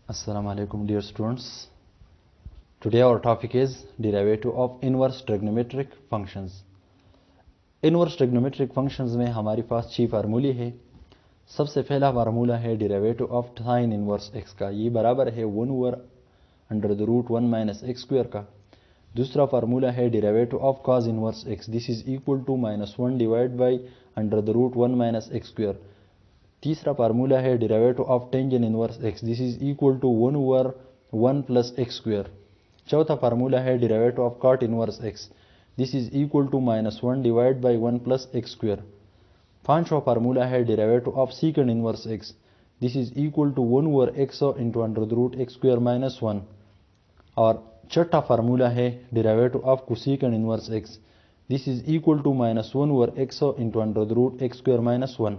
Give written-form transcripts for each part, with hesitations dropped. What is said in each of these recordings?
Assalamu alaikum dear students. Today our topic is derivative of inverse trigonometric functions. Inverse trigonometric functions में हमारे पास 6 फार्मूले हैं। सबसे पहला फार्मूला है derivative of sin inverse x का, ये बराबर है 1/√1 माइनस एक्स स्क्वायर का। दूसरा फार्मूला है derivative of cos inverse x, this is equal to -1 divide by √1 minus x square. तीसरा फार्मूला है derivative of tangent inverse x, this is equal to 1/1 plus x square. चौथा formula है derivative of cot inverse x, this is equal to -1 divide by 1 plus x square. पांचवा formula है derivative of secant inverse x, this is equal to 1/x into √x square minus 1। और छठा formula है derivative of cosecant inverse x, this is equal to -1/x into √x square minus 1।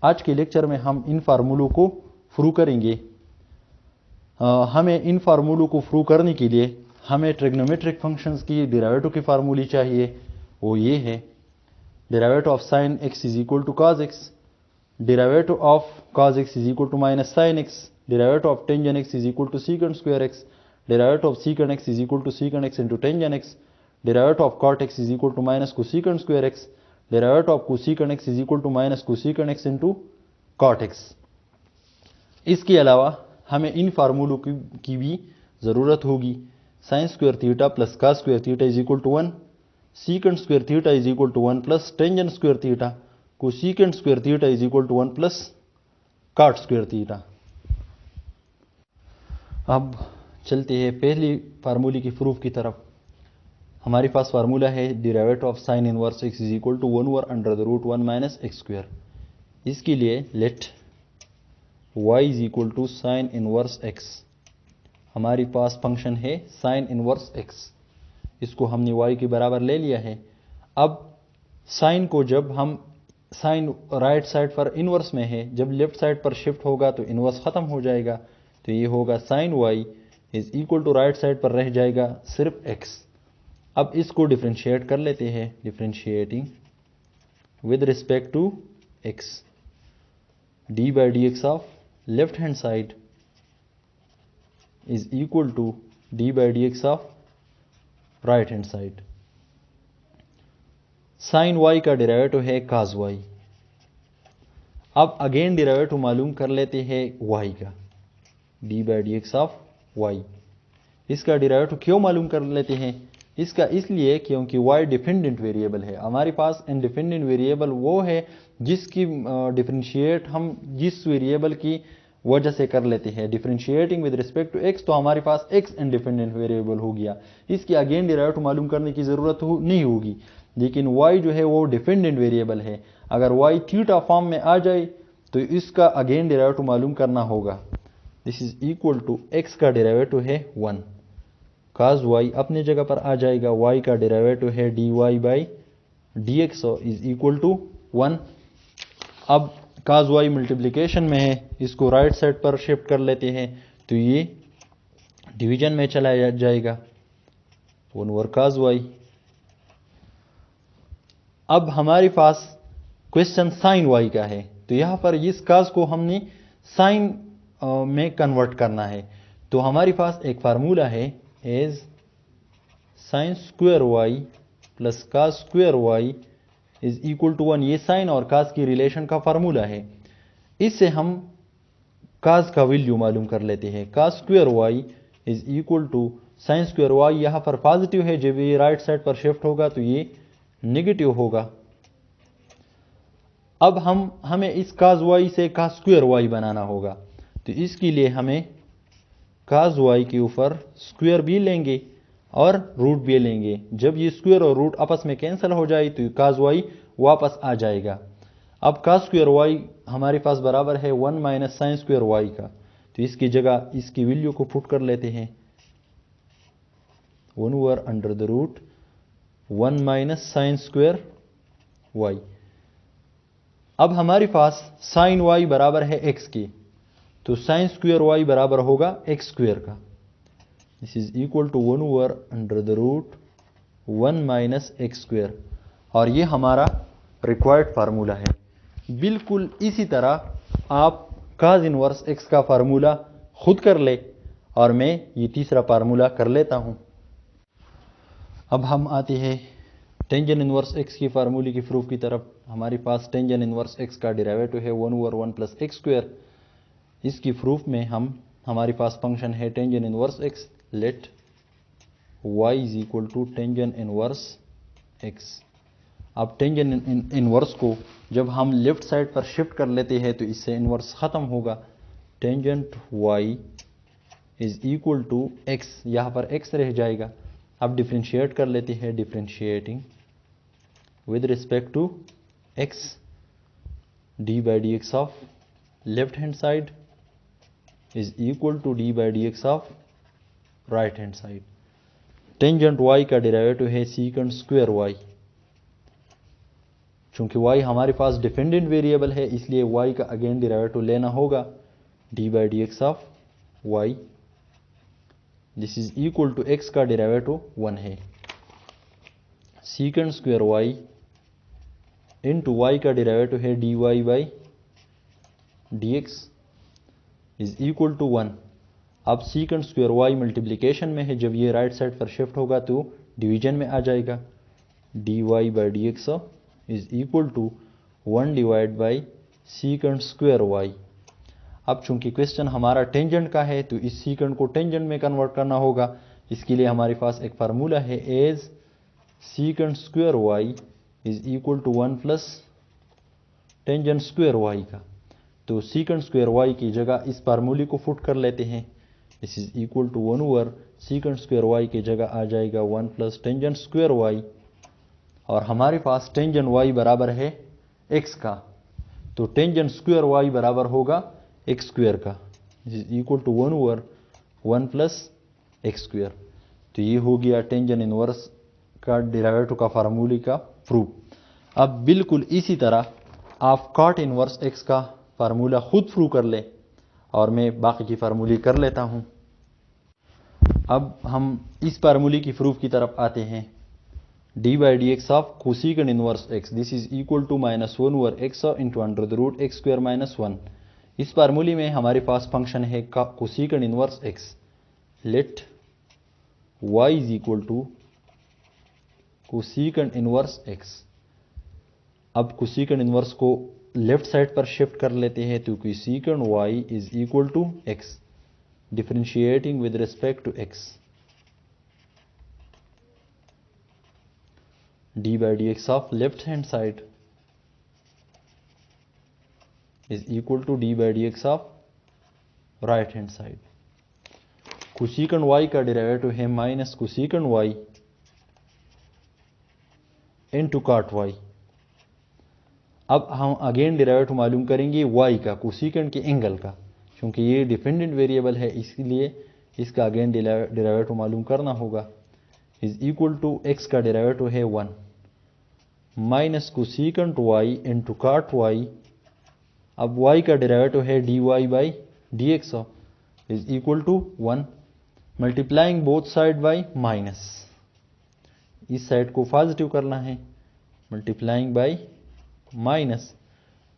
आज के lecture में हम इन फार्मूलों को prove करेंगे। हमें इन फार्मूलों को प्रूव करने के लिए हमें ट्रिग्नोमेट्रिक फंक्शंस की डेरिवेटिव की फार्मूले चाहिए। वो ये है derivative of sin x is equal to cos x, derivative of cos x is equal to minus sin x, derivative of tangent x is equal to secant square x, derivative of secant x is equal to secant x into टेंजेंट x, derivative of cot x is equal to minus cosecant square x, derivative of cosecant x is equal to minus cosecant x into cot x। इसके अलावा हमें इन फार्मूलों की भी ज़रूरत होगी। Sine square theta plus cos square theta is equal to 1, secant square theta is equal to 1 plus tangent square theta, cosecant square theta is equal to 1 plus cot square theta. अब चलते हैं पहली फार्मूले की प्रूफ की तरफ। हमारे पास फार्मूला है derivative of sine inverse x is equal to 1/√1 minus x square. इसके लिए let y is equal to sine inverse x। हमारे पास फंक्शन है साइन इनवर्स x, इसको हमने y के बराबर ले लिया है। अब साइन को जब हम साइन राइट साइड पर इनवर्स में है, जब लेफ्ट साइड पर शिफ्ट होगा तो इनवर्स खत्म हो जाएगा, तो ये होगा sine y is equal to right side पर रह जाएगा सिर्फ x। अब इसको डिफ्रेंशिएट कर लेते हैं, differentiating with respect to x, d by d x of left hand side is equal to d by dx of right hand side। sin y का डेरिवेटिव है cos y। अब अगेन डेरिवेटिव मालूम कर लेते हैं y का, d by dx of y। इसका derivative क्यों मालूम कर लेते हैं? इसका इसलिए क्योंकि y डिपेंडेंट वेरिएबल है। हमारे पास इंडिपेंडेंट वेरिएबल वो है जिसकी डिफरेंशिएट हम जिस वेरिएबल की वजह से कर लेते हैं, differentiating with respect to x, तो हमारे पास x इंडिपेंडेंट वेरिएबल हो गया। इसकी अगेन डेरिवेटिव मालूम करने की ज़रूरत नहीं होगी, लेकिन y जो है वो डिपेंडेंट वेरिएबल है। अगर y थीटा फॉर्म में आ जाए तो इसका अगेन डेरिवेटिव मालूम करना होगा। This is equal to x का डेरिवेटिव है 1, cos y अपने जगह पर आ जाएगा, y का डेरिवेटिव है dy by d x is equal to 1। अब cos y मल्टीप्लिकेशन में है, इसको राइट साइड पर शिफ्ट कर लेते हैं तो ये डिवीजन में चला जाएगा 1/cos y। अब हमारे पास क्वेश्चन sin y का है, तो यहाँ पर इस cos को हमने sin में कन्वर्ट करना है। तो हमारे पास एक फार्मूला है as sin square y plus cos square y is equal to 1। ये साइन और cos की रिलेशन का फार्मूला है। इससे हम cos का वैल्यू मालूम कर लेते हैं। cos square y is equal to sine square y, यहाँ पर पॉजिटिव है, जब ये राइट साइड पर शिफ्ट होगा तो ये नेगेटिव होगा। अब हमें इस cos y से cos स्क्वायर y बनाना होगा, तो इसके लिए हमें cos y के ऊपर स्क्वायर भी लेंगे और रूट भी लेंगे। जब ये स्क्वायर और रूट आपस में कैंसिल हो जाए तो cos y वापस आ जाएगा। अब cos स्क्वायर y हमारे पास बराबर है 1 माइनस साइन स्क्वायर y का, तो इसकी जगह इसकी वैल्यू को पुट कर लेते हैं 1/√1 माइनस साइन स्क्वायर y। अब हमारे पास साइन y बराबर है x के, तो साइन स्क्वायर y बराबर होगा x स्क्वायर का। This is equal to 1/√1 minus x square, और ये हमारा रिक्वायर्ड फार्मूला है। बिल्कुल इसी तरह आप cos इनवर्स x का फार्मूला खुद कर ले और मैं ये तीसरा फार्मूला कर लेता हूं। अब हम आते हैं टेंजेंट इनवर्स x की फार्मूले की प्रूफ की तरफ। हमारे पास टेंजेंट इनवर्स x का डेरिवेटिव है 1/1 प्लस एक्स स्क्वायर। इसकी प्रूफ में हमारे पास फंक्शन है tangent inverse x। Let y is equal to tangent inverse x। अब टेंजेंट इनवर्स को जब हम लेफ्ट साइड पर शिफ्ट कर लेते हैं तो इससे इनवर्स खत्म होगा। Tangent y is equal to x, यहाँ पर x रह जाएगा। अब डिफ्रेंशिएट कर लेते हैं। Differentiating with respect to x, d by d x of left hand side is equal to d by d x of right hand side. Tangent y का derivative है सीकेंट स्क्वायर y। चूंकि y हमारे पास dependent variable है इसलिए y का again derivative लेना होगा d by d x of y। This is equal to x का डेरिवेटिव 1 है। Secant square y into y का डेरिवेटिव है dy by d x is equal to 1। अब सीकेंट स्क्वायर y मल्टीप्लिकेशन में है, जब ये राइट साइड पर शिफ्ट होगा तो डिवीजन में आ जाएगा। dy by d x is equal to 1 divide by secant square y। अब चूंकि क्वेश्चन हमारा टेंजेंट का है तो इस सीकेंट को टेंजेंट में कन्वर्ट करना होगा। इसके लिए हमारे पास एक फार्मूला है as secant square y is equal to 1 plus tangent square y का। तो सीकेंट स्क्वायर y की जगह इस फार्मूले को फुट कर लेते हैं। This is equal to 1 over secant square y की जगह आ जाएगा 1 प्लस टेंजेंट स्क्वायर y। और हमारे पास टेंजेंट y बराबर है x का, तो टेंजेंट स्क्वायर y बराबर होगा x स्क्वायर का। This is equal to 1 over 1 plus x square. तो ये हो गया टेंजेंट इनवर्स का डेरिवेटिव का फार्मूले का प्रूफ। अब बिल्कुल इसी तरह आप कॉट इनवर्स x का फार्मूला खुद प्रूव कर ले और मैं बाकी की फार्मूले कर लेता हूं। अब हम इस फार्मूले की प्रूफ की तरफ आते हैं। D by d x of cosecant inverse x, this is equal to -1 over x into under the root x square minus 1। इस फार्मूले में हमारे पास फंक्शन है cosecant inverse x। Let y is equal to cosecant inverse x। अब cosecant inverse को left side पर shift कर लेते हैं तो cosecant y is equal to x। Differentiating with respect to x, d by d x of left hand side is equal to d by d x of right hand side. Cosecant y का derivative है minus cosecant y into cot y। अब हम again derivative मालूम करेंगे y का, cosecant के angle का। क्योंकि ये डिपेंडेंट वेरिएबल है इसलिए इसका अगेन डेरिवेटिव मालूम करना होगा। इज इक्वल टू x का डेरिवेटिव है 1 minus cosecant y into cot y। अब y का डेरिवेटिव है dy by d x is equal to 1 multiplying both side by minus. इस साइड को पॉजिटिव करना है, मल्टीप्लाइंग बाई माइनस,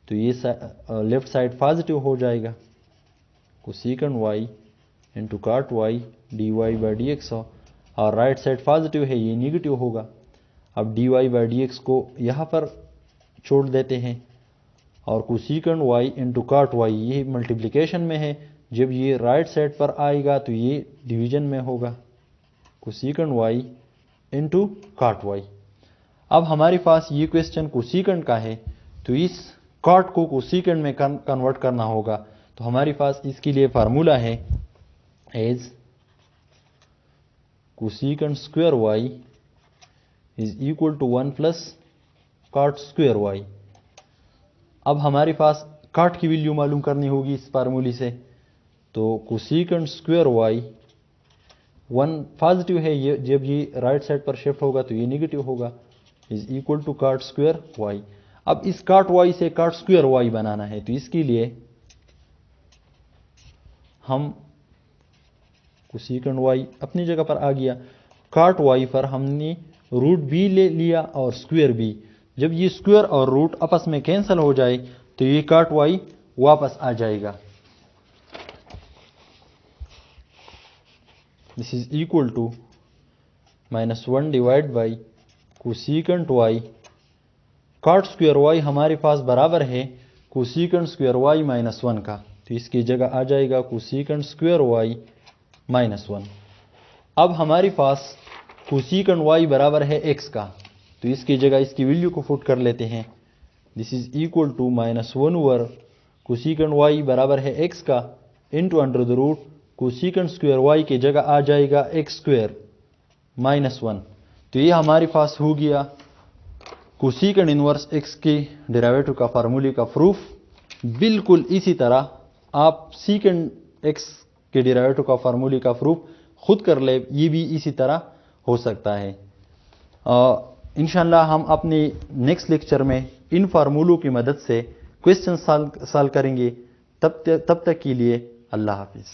तो ये लेफ्ट साइड पॉजिटिव हो जाएगा। Cosecant y into cot y dy by d x, और राइट साइड पॉजिटिव है ये निगेटिव होगा। अब dy बाई डी एक्स को यहाँ पर छोड़ देते हैं और cosecant y into cot y ये मल्टीप्लिकेशन में है, जब ये राइट साइड पर आएगा तो ये डिवीजन में होगा। Cosecant y into cot y। अब हमारे पास ये क्वेश्चन कोसेकेंट का है तो इस कॉट को कोसेकेंट में कन्वर्ट करना होगा। तो हमारे पास इसके लिए फार्मूला है as cosecant square y is equal to 1 plus cot square y। अब हमारे पास कॉट की वैल्यू मालूम करनी होगी इस फार्मूले से। तो कोसेकेंट स्क्वायर y 1 पॉजिटिव है, ये जब ये राइट साइड पर शिफ्ट होगा तो ये नेगेटिव होगा, is equal to cot square y। अब इस कॉट y से कॉट स्क्वायर y बनाना है तो इसके लिए हम कोसेकेंट y अपनी जगह पर आ गया, कॉट y पर हमने रूट b ले लिया और स्क्वायर b। जब ये स्क्वायर और रूट आपस में कैंसिल हो जाए तो ये कॉट y वापस आ जाएगा। This is equal to -1 divide by cosecant y cot square y हमारे पास बराबर है कोसेकेंट स्क्वायर वाई -1 का, तो इसकी जगह आ जाएगा कोसेकेंट स्क्वायर वाई -1। अब हमारे पास कोसेकेंट वाई बराबर है x का, तो इसकी जगह इसकी वैल्यू को पुट कर लेते हैं। This is equal to -1 over cosecant y बराबर है x का into under the root cosecant square y की जगह आ जाएगा x स्क्वायर -1। तो ये हमारे पास हो गया कोसेकेंट इनवर्स x के डेरिवेटिव का फार्मूले का प्रूफ। बिल्कुल इसी तरह आप सीकेंट x के डेरिवेटिव का फार्मूले का प्रूफ खुद कर ले, ये भी इसी तरह हो सकता है। इंशाल्लाह हम अपने नेक्स्ट लेक्चर में इन फार्मूलों की मदद से क्वेश्चन सॉल्व करेंगे। तब तक के लिए अल्लाह हाफिज़।